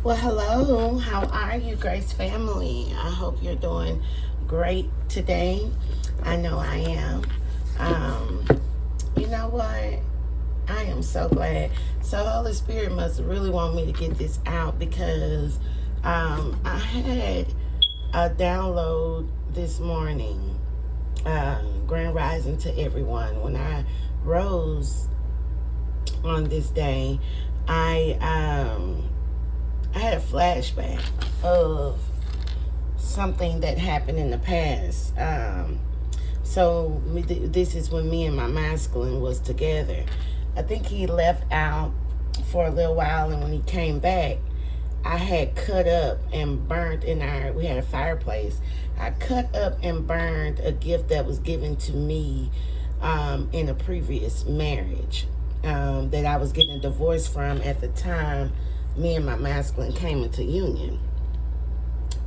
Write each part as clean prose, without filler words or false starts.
Well, hello. How are you, Grace family? I hope you're doing great today. I know I am. Um, you know what? I am so glad. So, Holy Spirit must really want me to get this out because I had a download this morning. Grand rising to everyone. When I rose on this day, I had a flashback of something that happened in the past. This is when me and my masculine was together. I think he left out for a little while, and when he came back, I had cut up and burnt we had a fireplace. I cut up and burned a gift that was given to me in a previous marriage that I was getting a divorce from at the time me and my masculine came into union.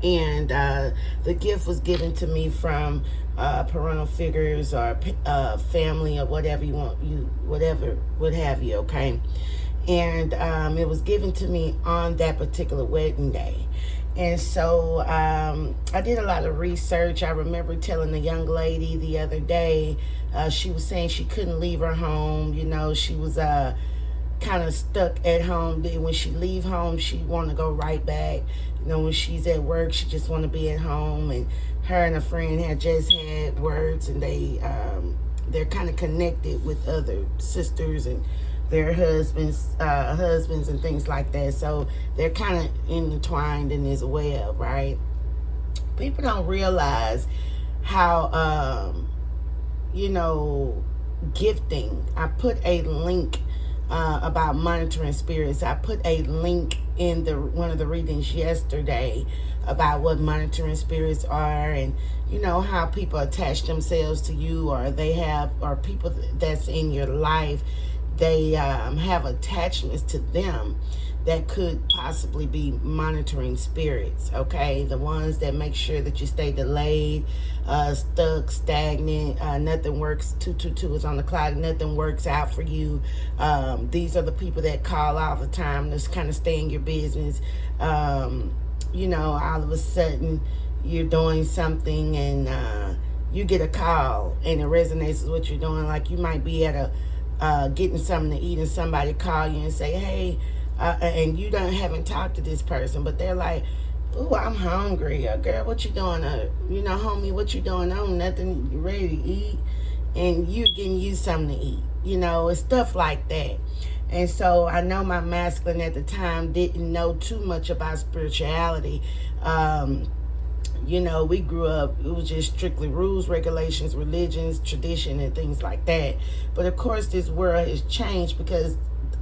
And the gift was given to me from parental figures or family or whatever what have you, okay? And it was given to me on that particular wedding day. And so I did a lot of research. I remember telling the young lady the other day, she was saying she couldn't leave her home. You know, she was kind of stuck at home. When she leave home, she want to go right back. You know, when she's at work, she just want to be at home. And her and a friend had just had words, and they're kind of connected with other sisters and their husbands and things like that. So they're kind of intertwined in this web, right? People don't realize how, gifting. I put a link about monitoring spirits. I put a link in one of the readings yesterday about what monitoring spirits are, and how people attach themselves to you, or people that's in your life, they have attachments to them that could possibly be monitoring spirits, okay? The ones that make sure that you stay delayed, stuck, stagnant, nothing works, 222 is on the clock, nothing works out for you. These are the people that call all the time, just kind of stay in your business. All of a sudden, you're doing something and you get a call and it resonates with what you're doing. Like you might be at getting something to eat and somebody call you and say, hey, and you haven't talked to this person, but they're like, "Ooh, I'm hungry." Or, "Girl, what you doing?" "Homie, what you doing?" "Oh, nothing. You ready to eat?" And you getting you something to eat. It's stuff like that. And so I know my masculine at the time didn't know too much about spirituality. We grew up, it was just strictly rules, regulations, religions, tradition, and things like that. But of course, this world has changed because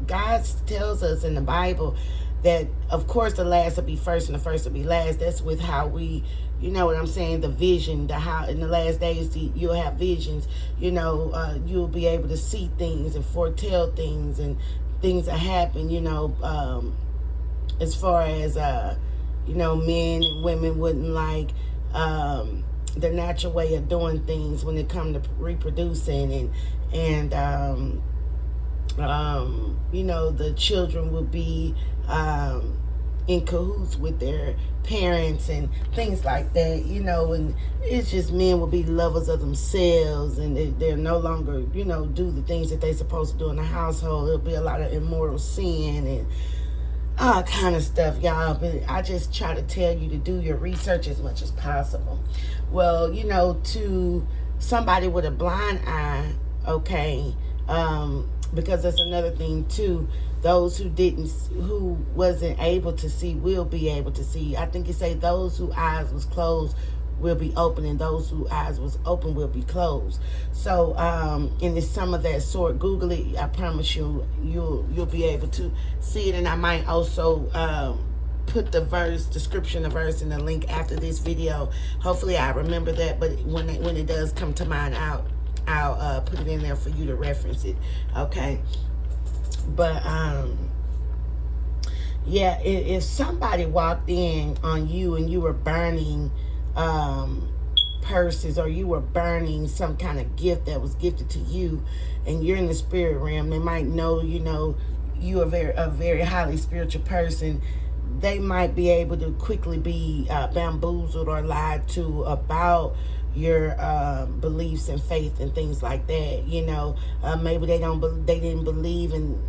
God tells us in the Bible that, of course, the last will be first and the first will be last. That's with how we, the vision, how in the last days you'll have visions. You'll be able to see things and foretell things and things that happen, as far as, men and women wouldn't like the natural way of doing things when it comes to reproducing and the children would be in cahoots with their parents and things like that, and it's just men will be lovers of themselves, and they're no longer, do the things that they're supposed to do in the household. There'll be a lot of immoral sin and all kind of stuff, y'all. But I just try to tell you to do your research as much as possible. Well, to somebody with a blind eye, okay, because that's another thing too. Those who wasn't able to see will be able to see. I think it say those whose eyes was closed will be open, and those whose eyes was open will be closed. So, and it's some of that sort. Google it. I promise you'll be able to see it. And I might also put the description of verse, and the link after this video. Hopefully, I remember that. But when it does come to mind, I'll put it in there for you to reference it. Okay. But if somebody walked in on you and you were burning purses, or you were burning some kind of gift that was gifted to you, and you're in the spirit realm, they might know, you are a very highly spiritual person. they might be able to quickly be bamboozled or lied to about your beliefs and faith and things like that. Maybe they didn't believe in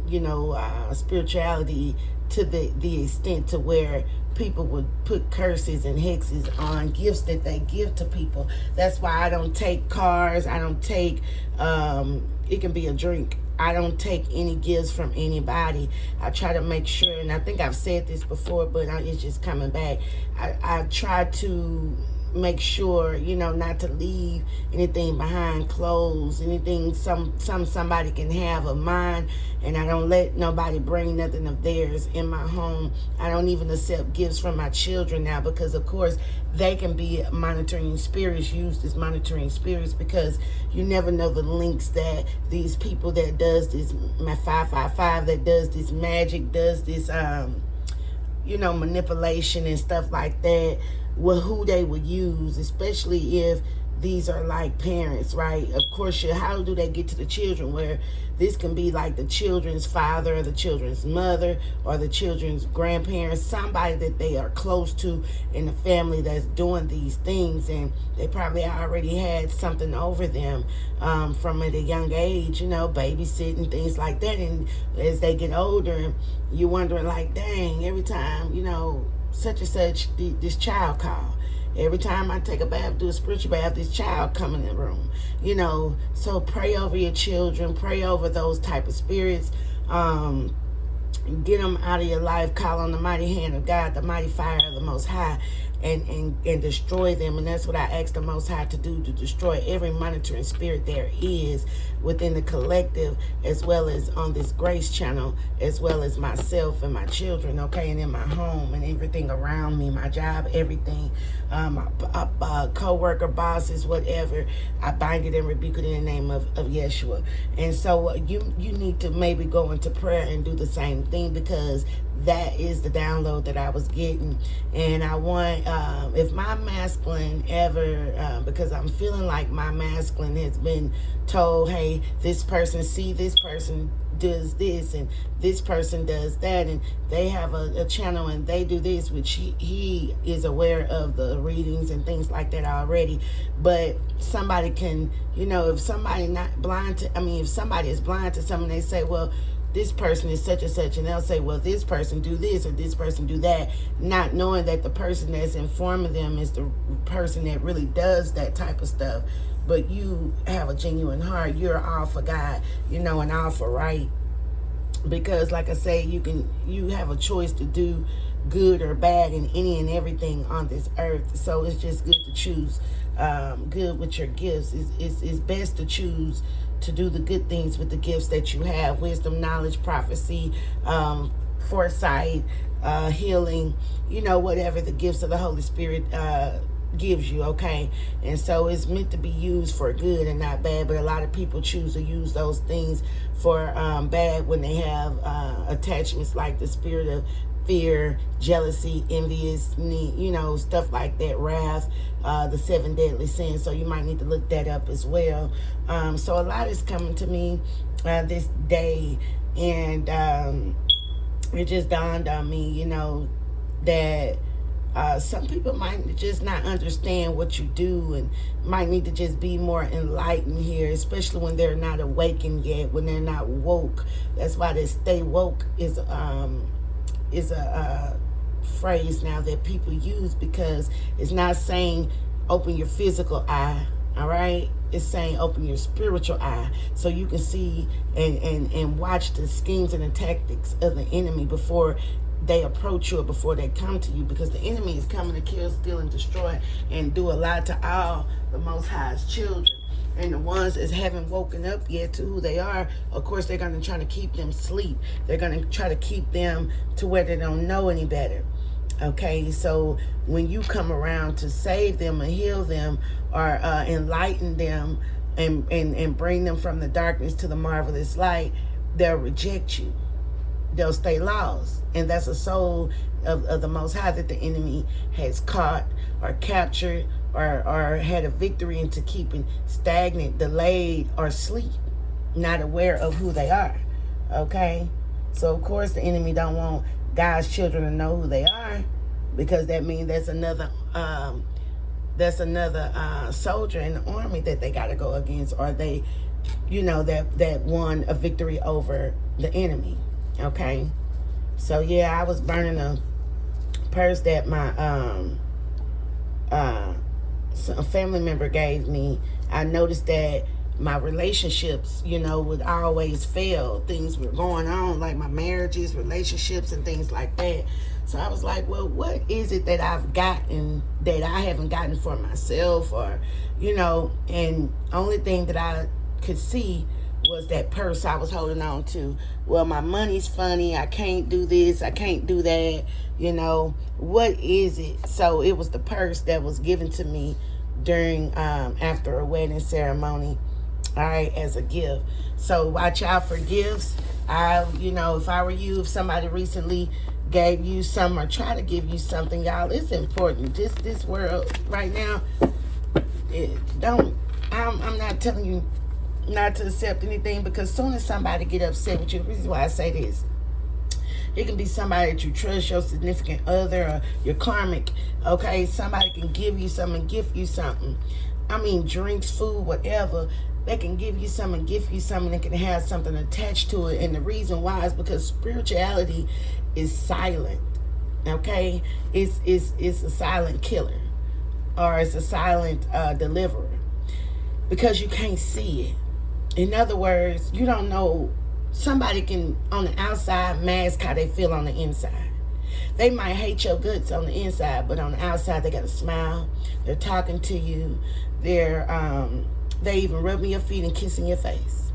spirituality to the extent to where people would put curses and hexes on gifts that they give to people. That's why I don't take cars. I don't take it can be a drink. I don't take any gifts from anybody. I try to make sure, and I think I've said this before, but it's just coming back. I try to make sure, not to leave anything behind closed, anything somebody can have of mine, and I don't let nobody bring nothing of theirs in my home. I don't even accept gifts from my children now, because of course they can be monitoring spirits, used as monitoring spirits, because you never know the links that these people that does this, my 555, that does this magic, does this manipulation and stuff like that, who they would use, especially if these are like parents, right? Of course, how do they get to the children, where this can be like the children's father or the children's mother or the children's grandparents, somebody that they are close to in the family that's doing these things, and they probably already had something over them from at a young age, babysitting, things like that. And as they get older, you're wondering like, dang, every time, such and such, this child call. Every time I take a bath, do a spiritual bath, this child come in the room. So pray over your children, pray over those type of spirits. Get them out of your life. Call on the mighty hand of God, the mighty fire of the Most High, and destroy them. And that's what I ask the Most High to do, to destroy every monitoring spirit there is within the collective, as well as on this grace channel, as well as myself and my children, okay, and in my home and everything around me, my job, everything, my co-worker, bosses, whatever. I bind it and rebuke it in the name of Yeshua. And so you need to maybe go into prayer and do the same thing, because that is the download that I was getting. And I want, if my masculine ever, because I'm feeling like my masculine has been told, hey, this person does this and this person does that, and they have a channel and they do this, which he is aware of the readings and things like that already. But somebody can, if somebody if somebody is blind to something, they say, well, this person is such and such, and they'll say, well, this person do this or this person do that, not knowing that the person that's informing them is the person that really does that type of stuff. But you have a genuine heart. You're all for God, and all for right. Because like I say, you have a choice to do good or bad in any and everything on this earth. So it's just good to choose good with your gifts. It's best to choose to do the good things with the gifts that you have: wisdom, knowledge, prophecy, foresight, healing, whatever the gifts of the Holy Spirit gives you, okay? And so it's meant to be used for good and not bad. But a lot of people choose to use those things for bad when they have attachments like the spirit of fear, jealousy, envious, stuff like that, wrath, the 7 deadly sins. So you might need to look that up as well. So a lot is coming to me this day, and it just dawned on me, that some people might just not understand what you do, and might need to just be more enlightened here, especially when they're not awakened yet, when they're not woke. That's why this stay woke is a phrase now that people use, because it's not saying open your physical eye, all right? It's saying open your spiritual eye, so you can see and watch the schemes and the tactics of the enemy before they approach you or before they come to you, because the enemy is coming to kill, steal, and destroy, and do a lot to all the Most High's children. And the ones that haven't woken up yet to who they are, of course, they're going to try to keep them asleep. They're going to try to keep them to where they don't know any better. Okay, so when you come around to save them or heal them or enlighten them and bring them from the darkness to the marvelous light, they'll reject you. They'll stay lost. And that's a soul of the Most High that the enemy has caught or captured or had a victory into keeping stagnant, delayed, or asleep, not aware of who they are. Okay? So, of course, the enemy don't want God's children to know who they are, because that means there's another soldier in the army that they got to go against, or they, that won a victory over the enemy. Okay, so yeah, I was burning a purse that my a family member gave me. I noticed that my relationships, would always fail. Things were going on, like my marriages, relationships, and things like that. So I was like, well, what is it that I've gotten that I haven't gotten for myself? Or, and only thing that I could see was that purse I was holding on to. Well, my money's funny. I can't do this. I can't do that. What is it? So it was the purse that was given to me during, after a wedding ceremony. All right, as a gift. So watch out for gifts. If I were you, if somebody recently gave you some or try to give you something, y'all, it's important. This world right now, I'm not telling you not to accept anything, because as soon as somebody get upset with you, the reason why I say this, it can be somebody that you trust, your significant other, or your karmic, okay? Somebody can give you something, gift you something. I mean, drinks, food, whatever. They can give you something, gift you something, and can have something attached to it. And the reason why is because spirituality is silent, okay? It's a silent killer, or it's a silent deliverer, because you can't see it. In other words, you don't know. Somebody can, on the outside, mask how they feel on the inside. They might hate your guts on the inside, but on the outside, they got a smile. They're talking to you. They even rubbing your feet and kissing your face.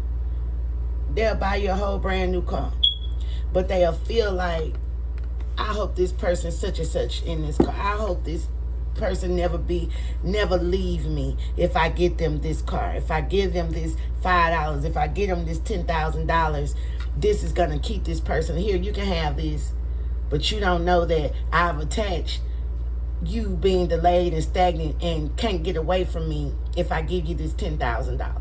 They'll buy you a whole brand new car, but they'll feel like, I hope this person such and such in this car. I hope this person never leave me if I get them this car. If I give them this $5, if I get them this $10,000, this is gonna keep this person here. You can have this, but you don't know that I've attached you being delayed and stagnant and can't get away from me if I give you this $10,000.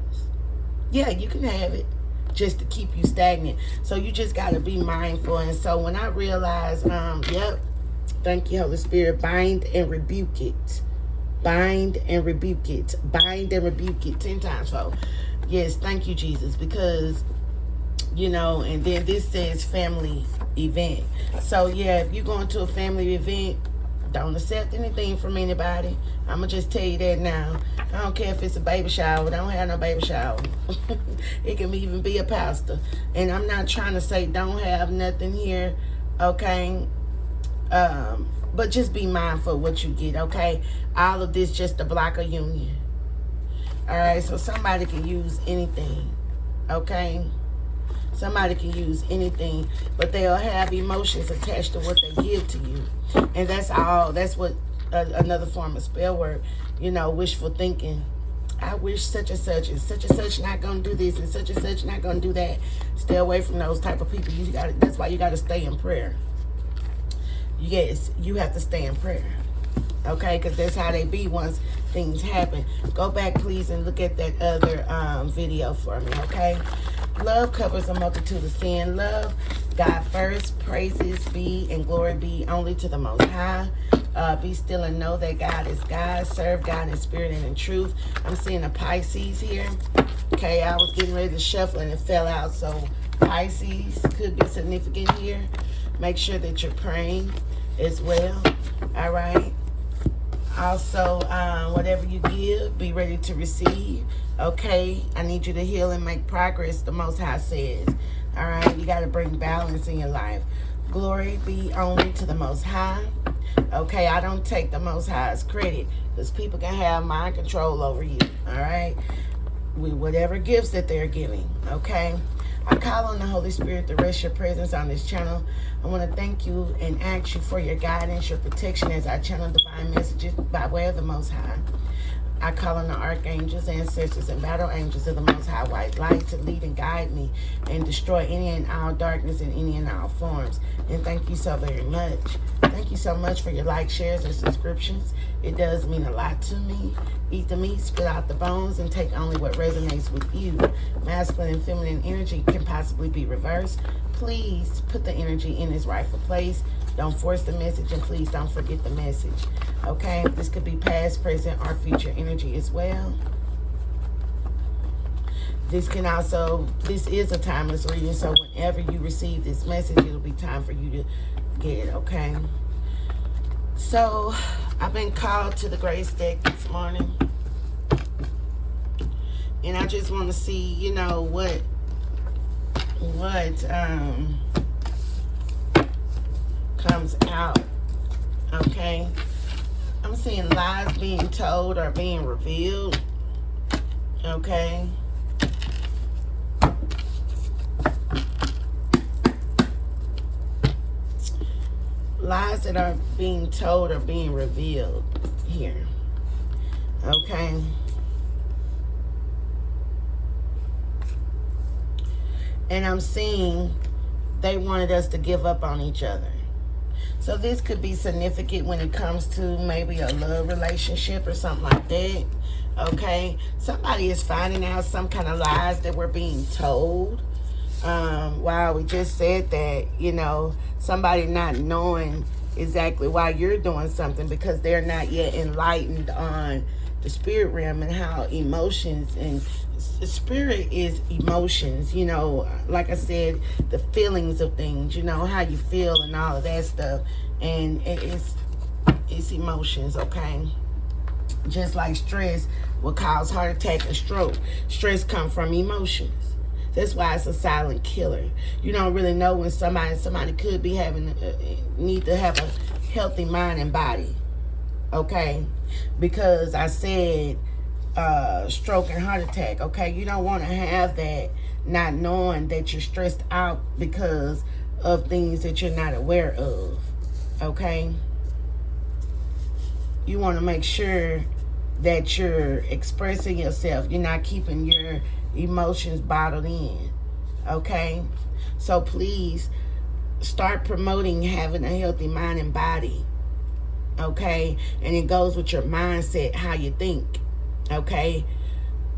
Yeah, you can have it, just to keep you stagnant. So you just got to be mindful. And so when I realized, thank you, Holy Spirit, bind and rebuke it. Bind and rebuke it. Bind and rebuke it 10 times 4. Yes, thank you, Jesus, because, and then this says family event. So yeah, if you're going to a family event, don't accept anything from anybody. I'm going to just tell you that now. I don't care if it's a baby shower. Don't have no baby shower. It can even be a pastor. And I'm not trying to say don't have nothing here, okay? But just be mindful of what you get, okay? All of this just to block a union. All right, so somebody can use anything, okay? Somebody can use anything, but they'll have emotions attached to what they give to you. And that's all. That's what another form of spell work, wishful thinking. I wish such and such not going to do this, and such not going to do that. Stay away from those type of people. That's why you got to stay in prayer. Yes, you have to stay in prayer. Okay, because that's how they be once things happen. Go back, please, and look at that other video for me, okay? Love covers a multitude of sin. Love God first. Praises be and glory be only to the Most High. Be still and know that God is God. Serve God in spirit and in truth. I'm seeing a Pisces here. Okay, I was getting ready to shuffle and it fell out. So Pisces could be significant here. Make sure that you're praying as well. All right. Also, whatever you give, be ready to receive. Okay, I need you to heal and make progress, the Most High says. All right, you got to bring balance in your life. Glory be only to the Most High. Okay, I don't take the Most High's credit, because people can have mind control over you. All right, with whatever gifts that they're giving. Okay, I call on the Holy Spirit to rest your presence on this channel. I want to thank you and ask you for your guidance, your protection as I channel divine messages by way of the Most High. I call on the archangels, ancestors, and battle angels of the Most High White Light to lead and guide me and destroy any and all darkness in any and all forms. And thank you so very much. Thank you so much for your likes, shares, and subscriptions. It does mean a lot to me. Eat the meat, spit out the bones, and take only what resonates with you. Masculine and feminine energy can possibly be reversed. please put the energy in its rightful place. Don't force the message, and please don't forget the message. Okay? This could be past, present, or future energy as well. This is a timeless reading, so whenever you receive this message, it'll be time for you to get it, okay? So, I've been called to the Grace deck this morning. And I just want to see, you know, what comes out, okay? I'm seeing lies being told or being revealed, okay? Lies that are being told or being revealed here, okay? And I'm seeing they wanted us to give up on each other. So this could be significant when it comes to maybe a love relationship or something like that, okay? Somebody is finding out some kind of lies that we're being told. Wow, we just said that, you know, somebody not knowing exactly why you're doing something because they're not yet enlightened on the spirit realm and how emotions and spirit is emotions, you know, like I said, the feelings of things, you know, how you feel and all of that stuff. And it's emotions, okay? Just like stress will cause heart attack and stroke. Stress comes from emotions. That's why it's a silent killer. You don't really know when somebody could be need to have a healthy mind and body. Okay? Because I said stroke and heart attack. Okay? You don't want to have that not knowing that you're stressed out because of things that you're not aware of. Okay? You want to make sure that you're expressing yourself. You're not keeping your emotions bottled in. Okay? So please start promoting having a healthy mind and body. Okay? And it goes with your mindset, how you think. Okay?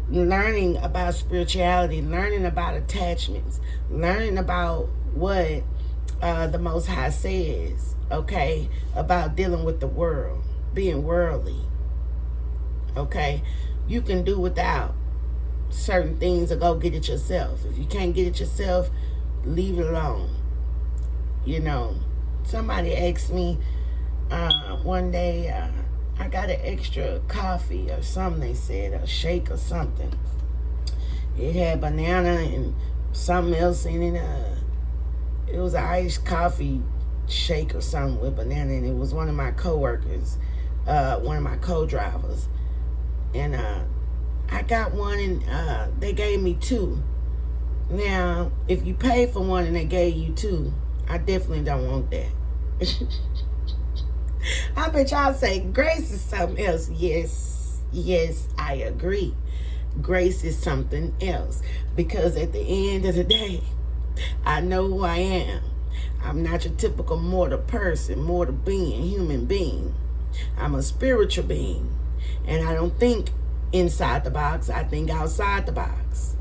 Learning about spirituality, learning about attachments, learning about what the Most High says. Okay? About dealing with the world, being worldly. Okay? You can do without certain things or go get it yourself. If you can't get it yourself, leave it alone. You know, somebody asked me one day, I got an extra coffee or something, they said, a shake or something. It had banana and something else in it. It was an iced coffee shake or something with banana, and it was one of my co-workers, one of my co-drivers. And I got one, and they gave me two. Now, if you pay for one and they gave you two, I definitely don't want that. I bet y'all say grace is something else. Yes, I agree. Grace is something else. Because at the end of the day, I know who I am. I'm not your typical mortal person, mortal being, human being. I'm a spiritual being. And I don't think inside the box, I think outside the box.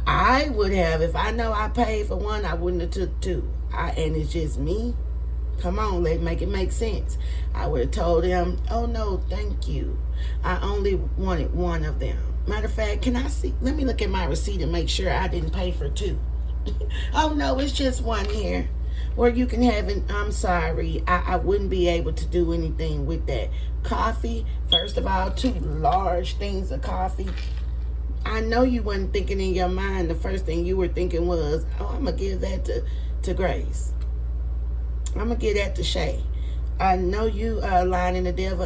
I would have, if I know I paid for one, I wouldn't have took two. And it's just me. Come on, let's make it make sense. I would have told them, oh no, thank you. I only wanted one of them. Matter of fact, can I see? Let me look at my receipt and make sure I didn't pay for two. Oh no, it's just one here. Or you can have it. I'm sorry, I wouldn't be able to do anything with that. Coffee, first of all, two large things of coffee. I know you wasn't thinking in your mind, the first thing you were thinking was, oh, I'm going to give that to Grace. I'm going to give that to Shay. I know you are lying in the devil.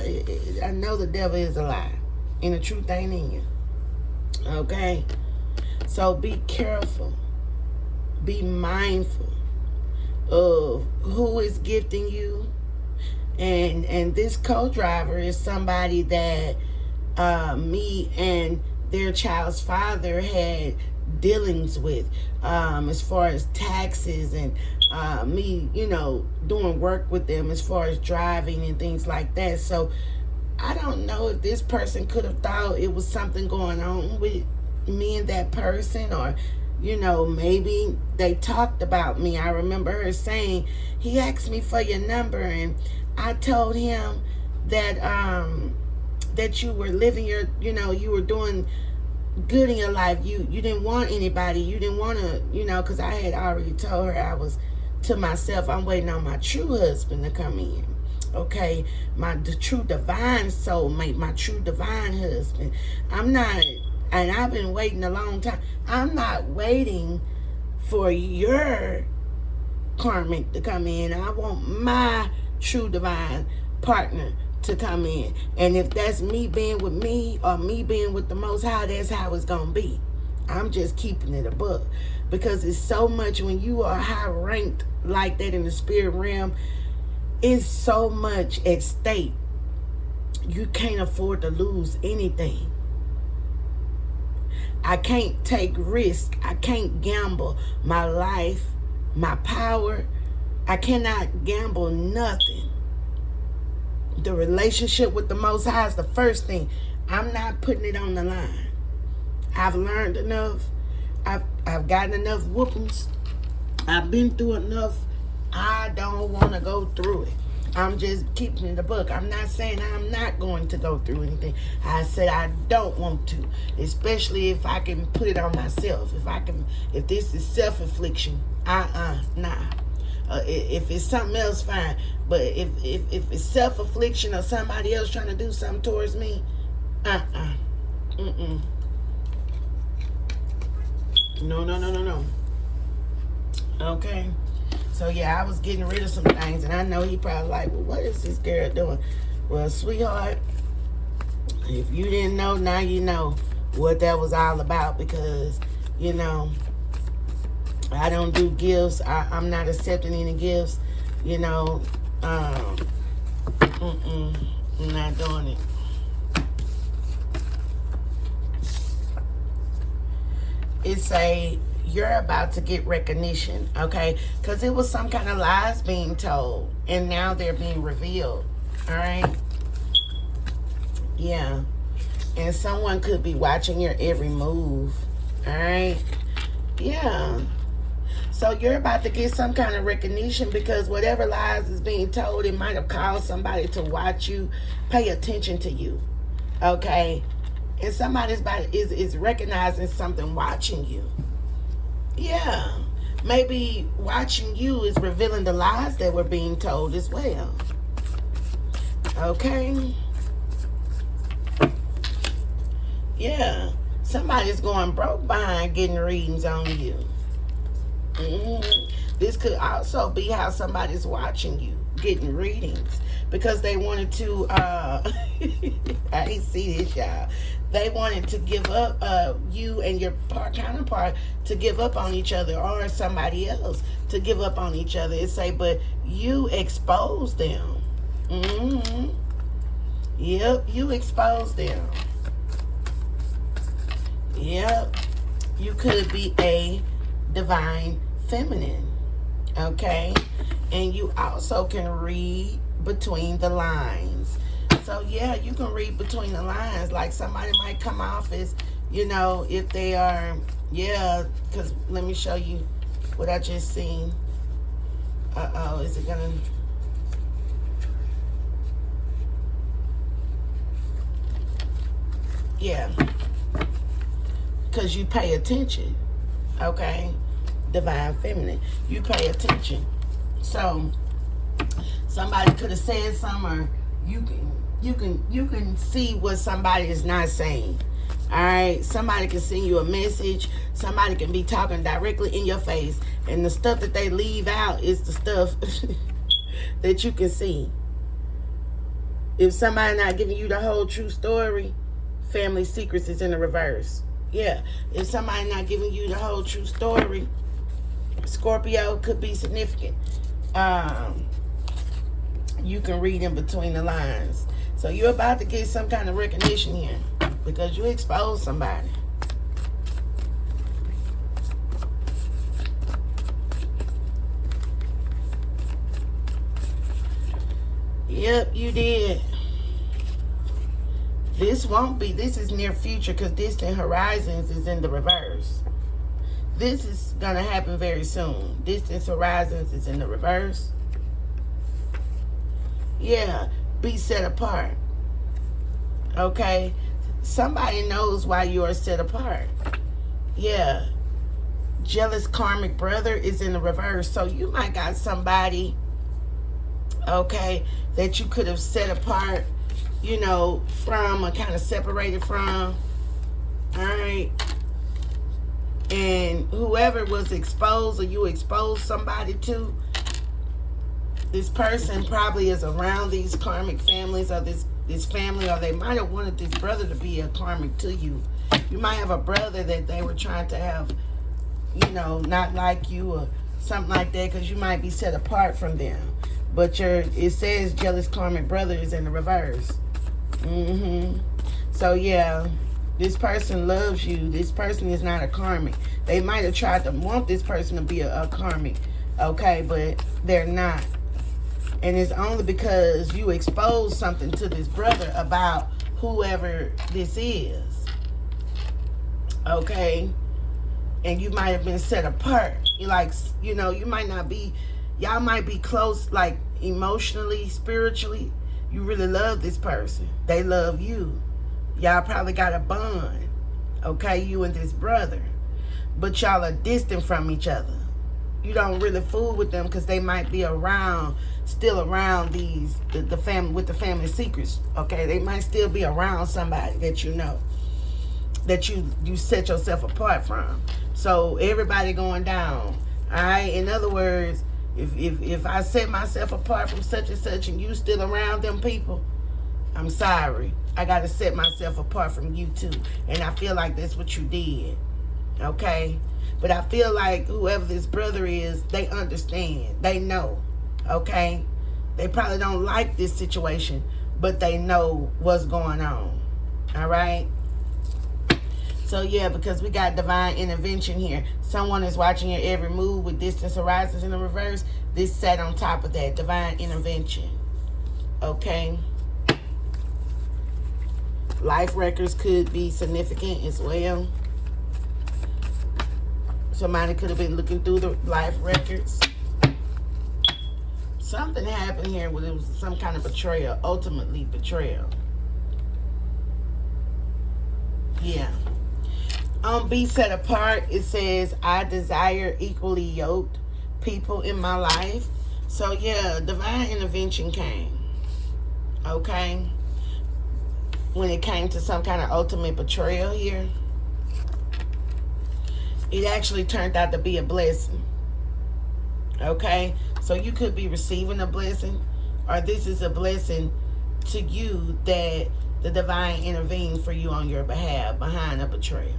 I know the devil is a lie. And the truth ain't in you. Okay? So be careful. Be mindful of who is gifting you. And this co-driver is somebody that me and their child's father had dealings with, as far as taxes and me, you know, doing work with them as far as driving and things like that. So I don't know if this person could have thought it was something going on with me and that person, or You know, maybe they talked about me. I remember her saying, he asked me for your number, and I told him that that you were living your, you were doing good in your life. You didn't want anybody. You didn't want to, because I had already told her, I was to myself, I'm waiting on my true husband to come in. Okay, the true divine soulmate, my true divine husband. I'm not, and I've been waiting a long time. I'm not waiting for your karmic to come in. I want my true divine partner to come in. And if that's me being with me or me being with the Most High, that's how it's going to be. I'm just keeping it a book. Because it's so much when you are high ranked like that in the spirit realm, it's so much at stake. You can't afford to lose anything. I can't take risk. I can't gamble my life, my power. I cannot gamble nothing. The relationship with the Most High is the first thing. I'm not putting it on the line. I've learned enough. I've gotten enough whoopings. I've been through enough. I don't want to go through it. I'm just keeping it a book. I'm not saying I'm not going to go through anything. I said I don't want to, especially if I can put it on myself. If this is self-infliction, nah. If it's something else, fine. But if it's self-affliction or somebody else trying to do something towards me, No. Okay. So yeah, I was getting rid of some things, and I know he probably like, well, what is this girl doing? Well, sweetheart, if you didn't know, now you know what that was all about, because, I don't do gifts. I'm not accepting any gifts, I'm not doing it. It's you're about to get recognition, okay? Because it was some kind of lies being told, and now they're being revealed, all right? Yeah. And someone could be watching your every move, all right? Yeah. So you're about to get some kind of recognition, because whatever lies is being told, it might have caused somebody to watch you, pay attention to you, okay? And somebody's is recognizing something watching you. Yeah. Maybe watching you is revealing the lies that were being told as well. Okay? Yeah. Somebody's going broke behind getting readings on you. This could also be how somebody's watching you, getting readings, because they wanted to, I ain't see this, y'all. They wanted to give up, you and your counterpart to give up on each other, or somebody else to give up on each other. It say, but you exposed them. Yep, you exposed them. Yep, you could be a divine feminine, okay? And you also can read between the lines. So yeah, you can read between the lines. Like somebody might come off as, if they are, because let me show you what I just seen. Is it gonna? Yeah, because you pay attention, okay? Divine feminine, you pay attention. So somebody could have said something, or you can see what somebody is not saying. All right, somebody can send you a message. Somebody can be talking directly in your face, and the stuff that they leave out is the stuff that you can see. If somebody not giving you the whole true story, family secrets is in the reverse. Yeah, if somebody not giving you the whole true story, Scorpio could be significant. You can read in between the lines. So you're about to get some kind of recognition here, because you exposed somebody. Yep, you did. This won't be. This is near future, because distant horizons is in the reverse. This is going to happen very soon. Distance horizons is in the reverse. Yeah, be set apart. Okay? Somebody knows why you are set apart. Yeah. Jealous karmic brother is in the reverse. So you might got somebody, okay, that you could have set apart, you know, from, or kind of separated from. All right? And whoever was exposed, or you exposed somebody to, this person probably is around these karmic families, or this family, or they might have wanted this brother to be a karmic to you. You might have a brother that they were trying to have, you know, not like you or something like that, because you might be set apart from them. But it says jealous karmic brother is in the reverse. So yeah, this person loves you. This person is not a karmic. They might have tried to want this person to be a karmic, okay, but they're not. And it's only because you exposed something to this brother about whoever this is, okay? And you might have been set apart. Like, you know, you might not be, y'all might be close, like emotionally, spiritually. You really love this person. They love you. Y'all probably got a bond, okay, you and this brother. But y'all are distant from each other. You don't really fool with them because they might be around, still around the family, with the family secrets, okay? They might still be around somebody that you know, that you set yourself apart from. So everybody going down, all right? In other words, if I set myself apart from such and such and you still around them people, I'm sorry. I got to set myself apart from you too. And I feel like that's what you did, okay? But I feel like whoever this brother is, they understand. They know, okay? They probably don't like this situation, but they know what's going on, all right? So yeah, because we got divine intervention here. Someone is watching your every move with distance horizons in the reverse. This sat on top of that. Divine intervention. Okay. Life records could be significant as well. Somebody could have been looking through the life records. Something happened here where it was some kind of betrayal. Ultimately betrayal. Yeah. Be set apart, it says, I desire equally yoked people in my life. So yeah, divine intervention came. Okay? When it came to some kind of ultimate betrayal here, it actually turned out to be a blessing. Okay? So you could be receiving a blessing, or this is a blessing to you that the divine intervened for you on your behalf behind a betrayal.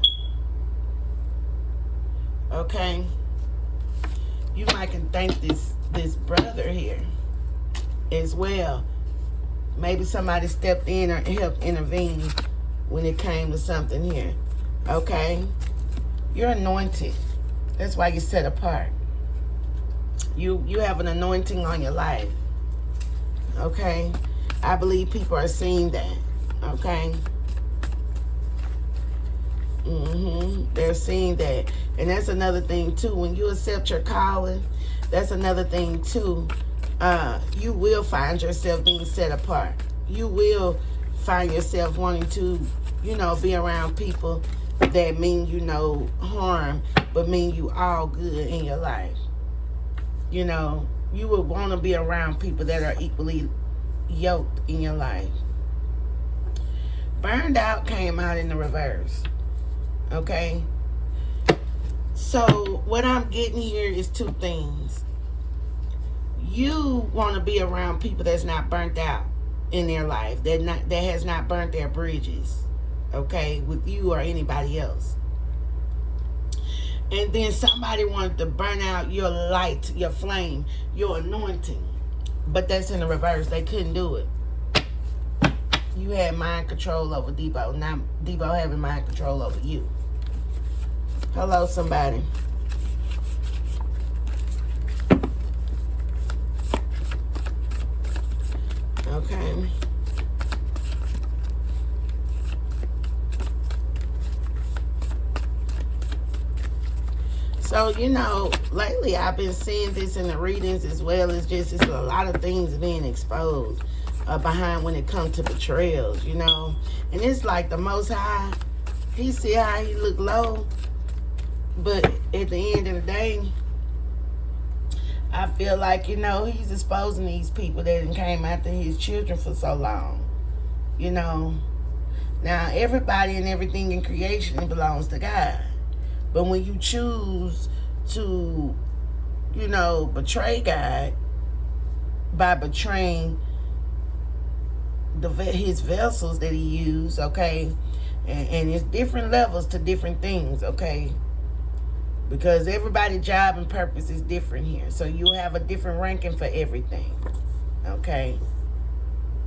Okay? You might can thank this brother here as well. Maybe somebody stepped in or helped intervene when it came to something here. Okay? You're anointed. That's why you're set apart. You have an anointing on your life. Okay? I believe people are seeing that. Okay? They're seeing that. And that's another thing too. When you accept your calling, that's another thing too. You will find yourself being set apart. You will find yourself wanting to, you know, be around people that mean you no harm, but mean you all good in your life. You know, you would want to be around people that are equally yoked in your life. Burned out came out in the reverse. Okay? So what I'm getting here is two things. You want to be around people that's not burnt out in their life, that has not burnt their bridges, okay, with you or anybody else. And then somebody wanted to burn out your light, your flame, your anointing, but that's in the reverse. They couldn't do it. You had mind control over Debo, not Debo having mind control over you. Hello, somebody. Okay. So, lately I've been seeing this in the readings as well as just it's a lot of things being exposed behind when it comes to betrayals, And it's like the Most High, he see how he look low, but at the end of the day, I feel like, he's exposing these people that came after his children for so long, Now, everybody and everything in creation belongs to God. But when you choose to, betray God by betraying his vessels that he used, okay? And it's different levels to different things, okay? Because everybody's job and purpose is different here. So you have a different ranking for everything, okay?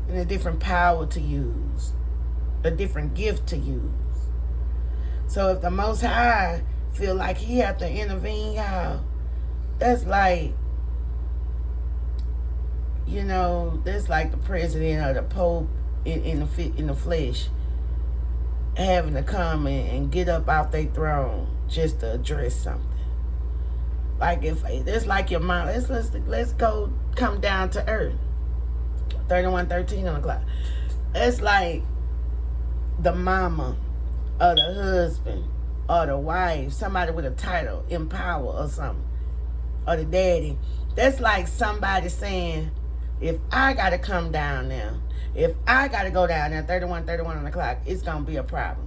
And a different power to use, a different gift to use. So if the Most High feel like he have to intervene, y'all, that's like, that's like the president or the pope in the flesh having to come and get up off their throne just to address something. Like if it's like your mom, let's go come down to earth. 31:13 on the clock. It's like the mama or the husband or the wife, somebody with a title, in power or something, or the daddy. That's like somebody saying, if I got to come down now, if I got to go down there, 31:31 on the clock, it's going to be a problem.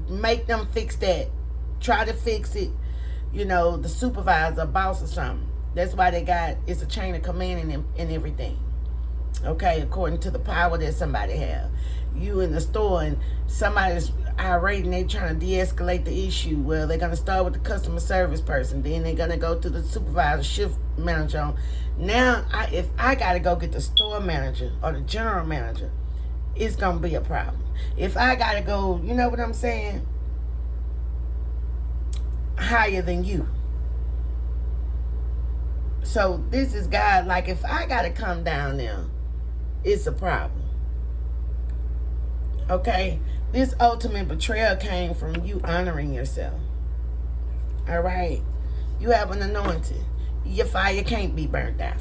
Make them fix that. Try to fix it, the supervisor, boss or something. That's why it's a chain of command and everything. Okay, according to the power that somebody have. You in the store and somebody's irate and they trying to de-escalate the issue. Well, they're going to start with the customer service person. Then they're going to go to the supervisor, shift manager. Now, if I got to go get the store manager or the general manager, it's going to be a problem. If I got to go, you know what I'm saying, higher than you. So this is God. Like if I got to come down there, it's a problem. Okay? This ultimate betrayal came from you honoring yourself. All right? You have an anointing. Your fire can't be burnt out.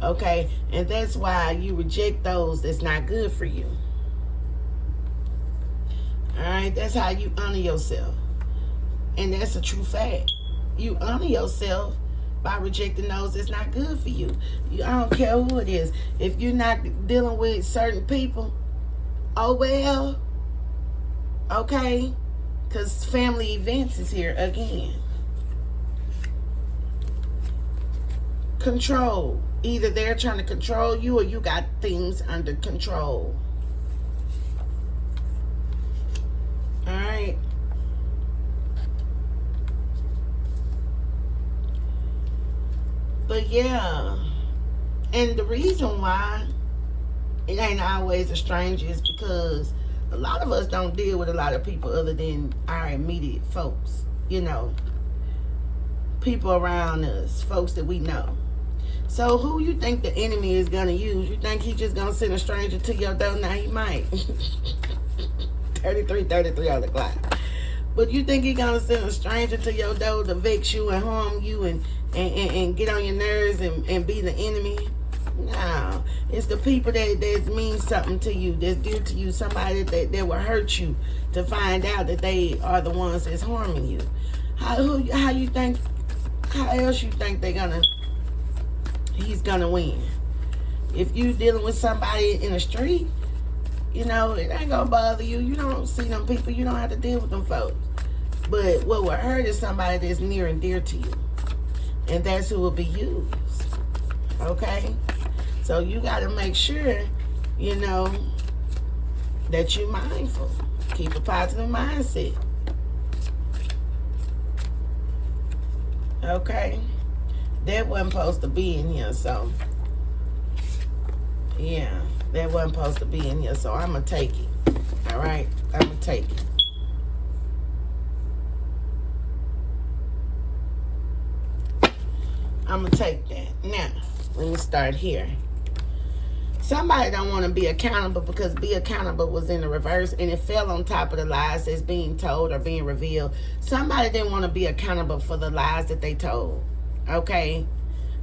Okay? And that's why you reject those that's not good for you. All right? That's how you honor yourself. And that's a true fact. You honor yourself by rejecting those that's not good for you. I don't care who it is. If you're not dealing with certain people, oh well, okay? Because family events is here again. Control. Either they're trying to control you or you got things under control. Alright? But yeah, and the reason why it ain't always a stranger is because a lot of us don't deal with a lot of people other than our immediate folks, people around us, folks that we know. So who you think the enemy is going to use? You think he's just going to send a stranger to your door? Now he might. 33 on the clock. But you think he's going to send a stranger to your door to vex you and harm you and get on your nerves and be the enemy? No. It's the people that means something to you, that's dear to you, somebody that will hurt you to find out that they are the ones that's harming you. How else you think he's gonna win? If you dealing with somebody in the street, it ain't gonna bother you. You don't see them people. You don't have to deal with them folks. But what will hurt is somebody that's near and dear to you. And that's who will be used. Okay? So you got to make sure, that you're mindful. Keep a positive mindset. Okay? That wasn't supposed to be in here, so. Yeah, that wasn't supposed to be in here, so I'm going to take it. All right? I'm going to take it. I'm going to take that. Now, let me start here. Somebody don't want to be accountable because be accountable was in the reverse and it fell on top of the lies that's being told or being revealed. Somebody didn't want to be accountable for the lies that they told, okay?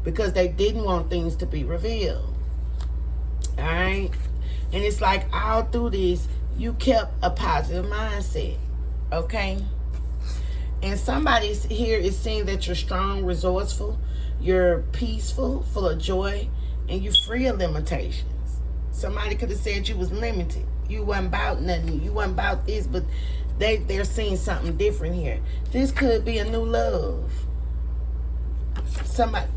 Because they didn't want things to be revealed, all right? And it's like all through this, you kept a positive mindset, okay? And somebody here is saying that you're strong, resourceful, you're peaceful, full of joy, and you're free of limitations. Somebody could have said you was limited. You wasn't about nothing. You wasn't about this, but they're seeing something different here. This could be a new love. Somebody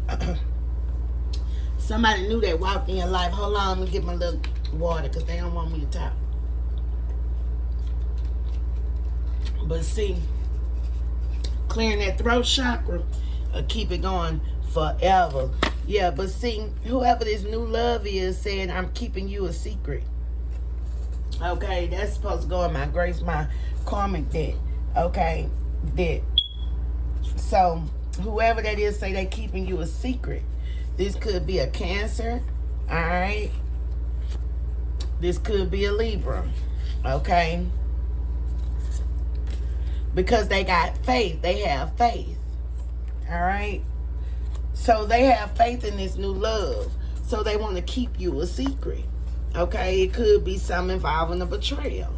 new that walked in your life. Hold on, let me get my little water because they don't want me to talk. But see, clearing that throat chakra keep it going forever. Yeah, but see, whoever this new love is saying, I'm keeping you a secret. Okay, that's supposed to go in my grace, my karmic debt. Okay, debt. So, whoever that is say they keeping you a secret. This could be a Cancer, all right? This could be a Libra, okay? Because they got faith. They have faith, all right? So they have faith in this new love. So they want to keep you a secret. Okay? It could be something involving a betrayal.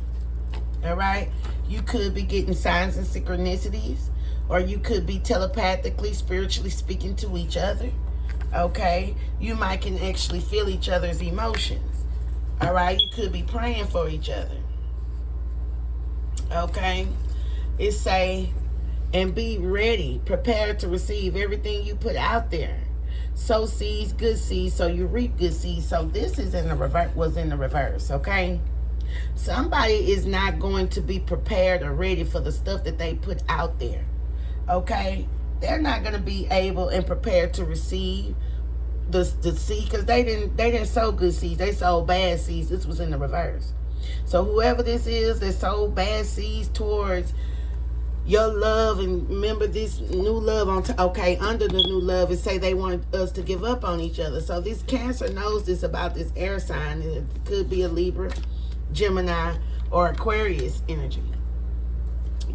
All right? You could be getting signs and synchronicities. Or you could be telepathically, spiritually speaking to each other. Okay? You might can actually feel each other's emotions. All right? You could be praying for each other. Okay? It say, and be ready, prepared to receive everything you put out there. Sow seeds, good seeds, so you reap good seeds. So this is in the reverse, was in the reverse, okay? Somebody is not going to be prepared or ready for the stuff that they put out there, okay? They're not going to be able and prepared to receive the seed because they didn't sow good seeds. They sowed bad seeds. This was in the reverse. So whoever this is that sowed bad seeds towards your love, and remember this new love okay, under the new love, it say they want us to give up on each other. So this Cancer knows this about this air sign. It could be a Libra, Gemini, or Aquarius energy.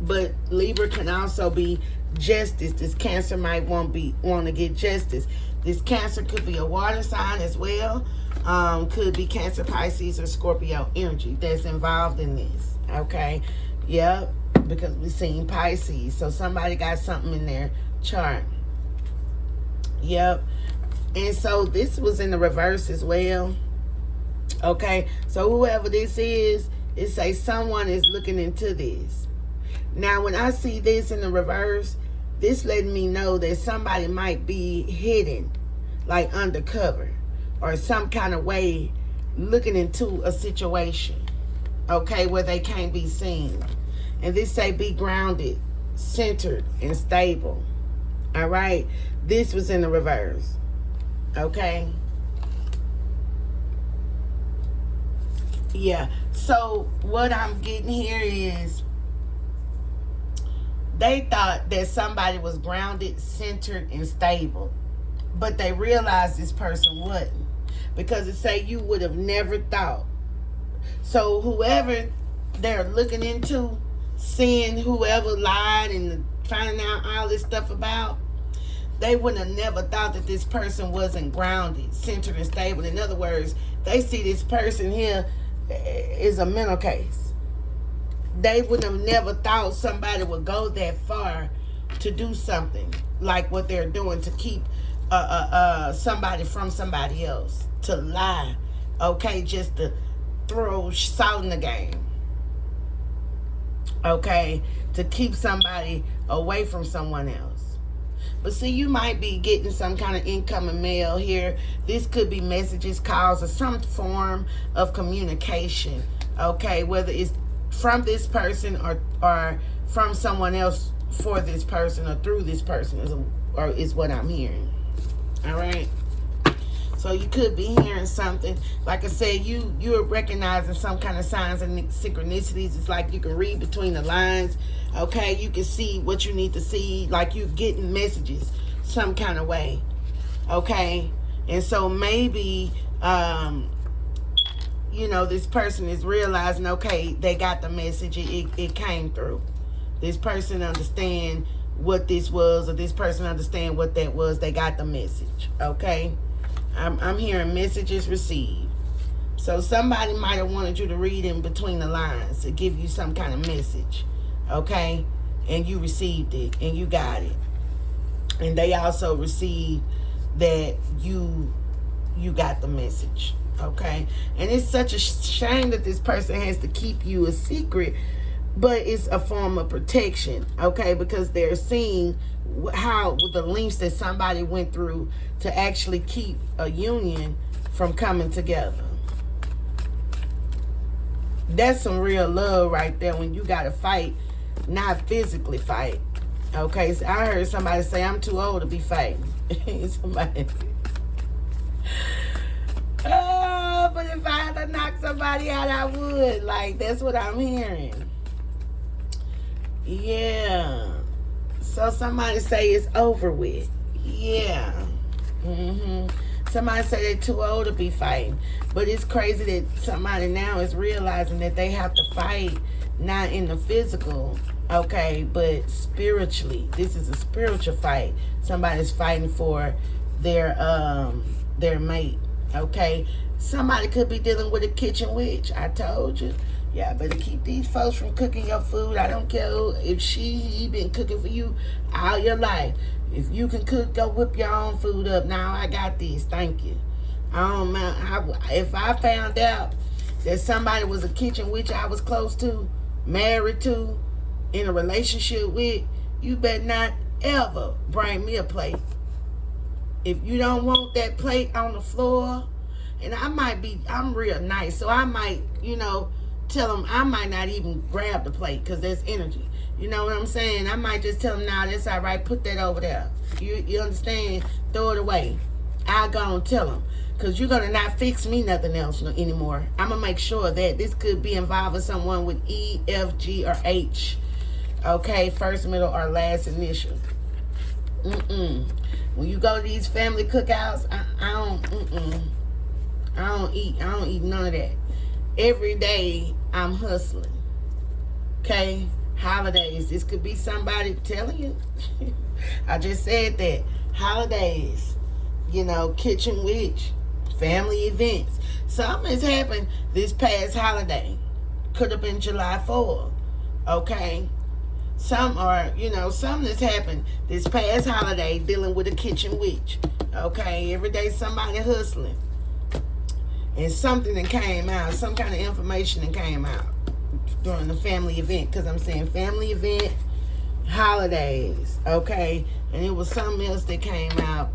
But Libra can also be justice. This Cancer might want to get justice. This Cancer could be a water sign as well. Could be Cancer, Pisces, or Scorpio energy that's involved in this. Okay, yep. Because we've seen Pisces. So somebody got something in their chart. Yep. And so this was in the reverse as well. Okay. So whoever this is, it say someone is looking into this. Now, when I see this in the reverse, this letting me know that somebody might be hidden, like undercover, or some kind of way looking into a situation, okay, where they can't be seen. And this say be grounded, centered, and stable. All right? This was in the reverse. Okay? Yeah. So what I'm getting here is they thought that somebody was grounded, centered, and stable. But they realized this person wasn't. Because it say you would have never thought. So whoever they're looking into, seeing whoever lied and finding out all this stuff about, they wouldn't have never thought that this person wasn't grounded, centered, and stable. In other words, they see this person here is a mental case. They wouldn't have never thought somebody would go that far to do something like what they're doing, to keep somebody from somebody else, to lie, okay, just to throw salt in the game. Okay, to keep somebody away from someone else. But see, you might be getting some kind of incoming mail here. This could be messages, calls, or some form of communication. Okay, whether it's from this person or from someone else for this person or through this person is what I'm hearing. All right. So you could be hearing something. Like I said, you're recognizing some kind of signs and synchronicities. It's like you can read between the lines. Okay, you can see what you need to see. Like you're getting messages some kind of way. Okay, and so maybe you know, this person is realizing, okay, they got the message. It came through. This person understand what this was, or this person understand what that was. They got the message. Okay, I'm hearing messages received. So somebody might have wanted you to read in between the lines to give you some kind of message. Okay, and you received it and you got it. And they also received that you got the message. Okay, and it's such a shame that this person has to keep you a secret, but it's a form of protection. Okay, because they're seeing how the lengths that somebody went through to actually keep a union from coming together. That's some real love right there, when you gotta fight, not physically fight. Okay, so I heard somebody say, I'm too old to be fighting. Somebody. Oh, but if I had to knock somebody out, I would. Like, that's what I'm hearing. Yeah. So somebody say it's over with. Yeah. Somebody say they're too old to be fighting. But it's crazy that somebody now is realizing that they have to fight, not in the physical, okay, but spiritually. This is a spiritual fight. Somebody's fighting for their mate. Okay, somebody could be dealing with a kitchen witch. I told you. Yeah, better keep these folks from cooking your food. I don't care if he been cooking for you all your life. If you can cook, go whip your own food up. Now I got this. Thank you. If I found out that somebody was a kitchen witch I was close to, married to, in a relationship with, you better not ever bring me a plate. If you don't want that plate on the floor, and I'm real nice, so I might, tell them I might not even grab the plate because there's energy. You know what I'm saying? I might just tell them, nah, that's all right, put that over there. You understand? Throw it away. I'll go and tell them, because you're going to not fix me nothing else anymore. I'm going to make sure that this could be involving someone with E, F, G, or H. Okay, first, middle, or last initial. When you go to these family cookouts, I don't eat none of that. Every day I'm hustling. Okay, holidays. This could be somebody telling you. I just said that. Holidays, kitchen witch, family events. Something has happened this past holiday. Could have been July 4th. Okay. Something has happened this past holiday dealing with a kitchen witch. Okay, every day somebody hustling. And something that came out, some kind of information that came out during the family event. Because I'm saying family event, holidays, okay? And it was something else that came out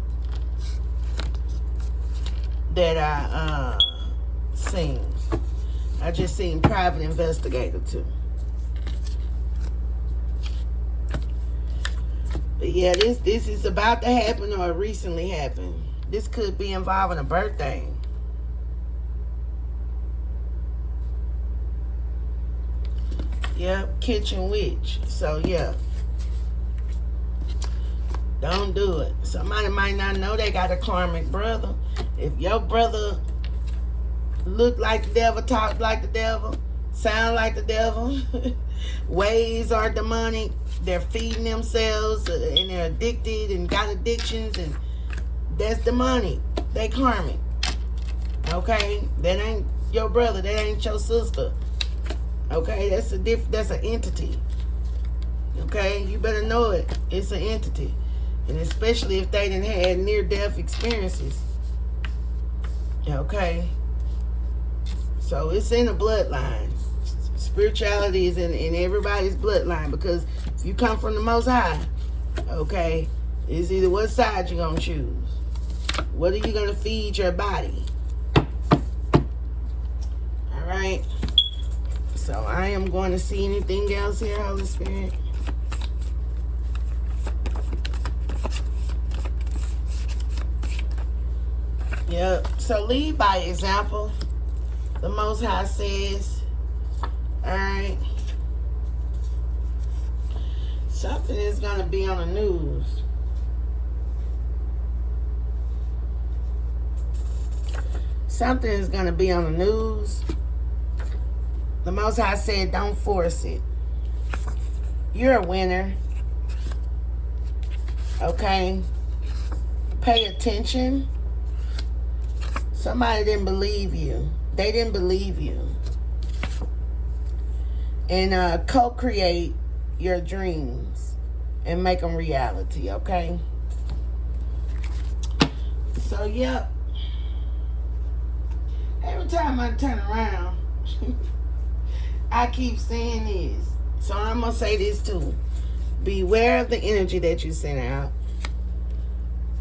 that I seen. I just seen private investigator too. But yeah, this is about to happen or recently happened. This could be involving a birthday. Yep, kitchen witch. So yeah, don't do it. Somebody might not know they got a karmic brother. If your brother look like the devil, talk like the devil, sound like the devil, ways are demonic, they're feeding themselves and they're addicted and got addictions, and that's demonic. They karmic. Okay, that ain't your brother. That ain't your sister. Okay, that's an entity. Okay, you better know it. It's an entity, and especially if they didn't had near-death experiences. Okay, so it's in the bloodline. Spirituality is in everybody's bloodline, because if you come from the Most High, okay, it's either what side you're gonna choose. What are you gonna feed your body? All right. So I am going to see anything else here, Holy Spirit. Yep. So lead by example. The Most High says, alright, something is going to be on the news. Something is going to be on the news. The Most High said, don't force it. You're a winner. Okay? Pay attention. Somebody didn't believe you. They didn't believe you. And co-create your dreams and make them reality, okay? So, yep. Every time I turn around, I keep saying this. So I'm going to say this too. Beware of the energy that you send out.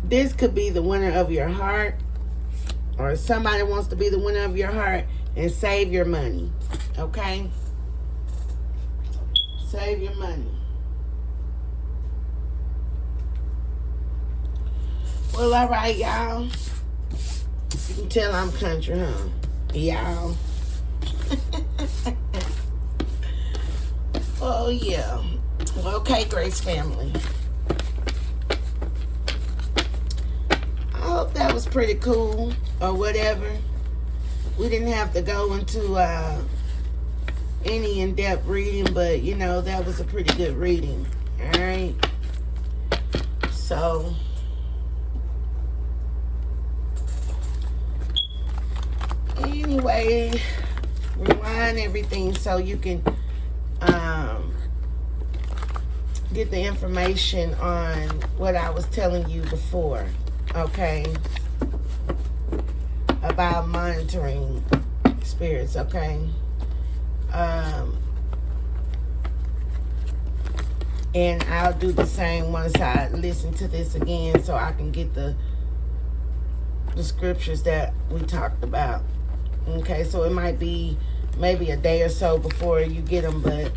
This could be the winner of your heart, or somebody wants to be the winner of your heart and save your money. Okay? Save your money. Well, all right, y'all. You can tell I'm country, huh? Y'all. Oh, yeah. Well, okay, Grace family. I hope that was pretty cool or whatever. We didn't have to go into any in-depth reading, but, you know, that was a pretty good reading. All right? So, anyway, rewind everything so you can get the information on what I was telling you before, okay? About monitoring spirits, okay? And I'll do the same once I listen to this again so I can get the scriptures that we talked about. Okay, so it might be maybe a day or so before you get them, but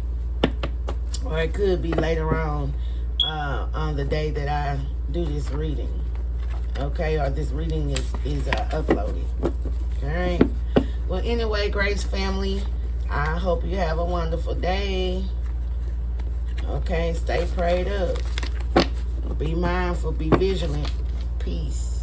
or it could be later on the day that I do this reading. Okay, or this reading is uploaded. All right. Well, anyway, Grace family, I hope you have a wonderful day. Okay, stay prayed up. Be mindful, be vigilant. Peace.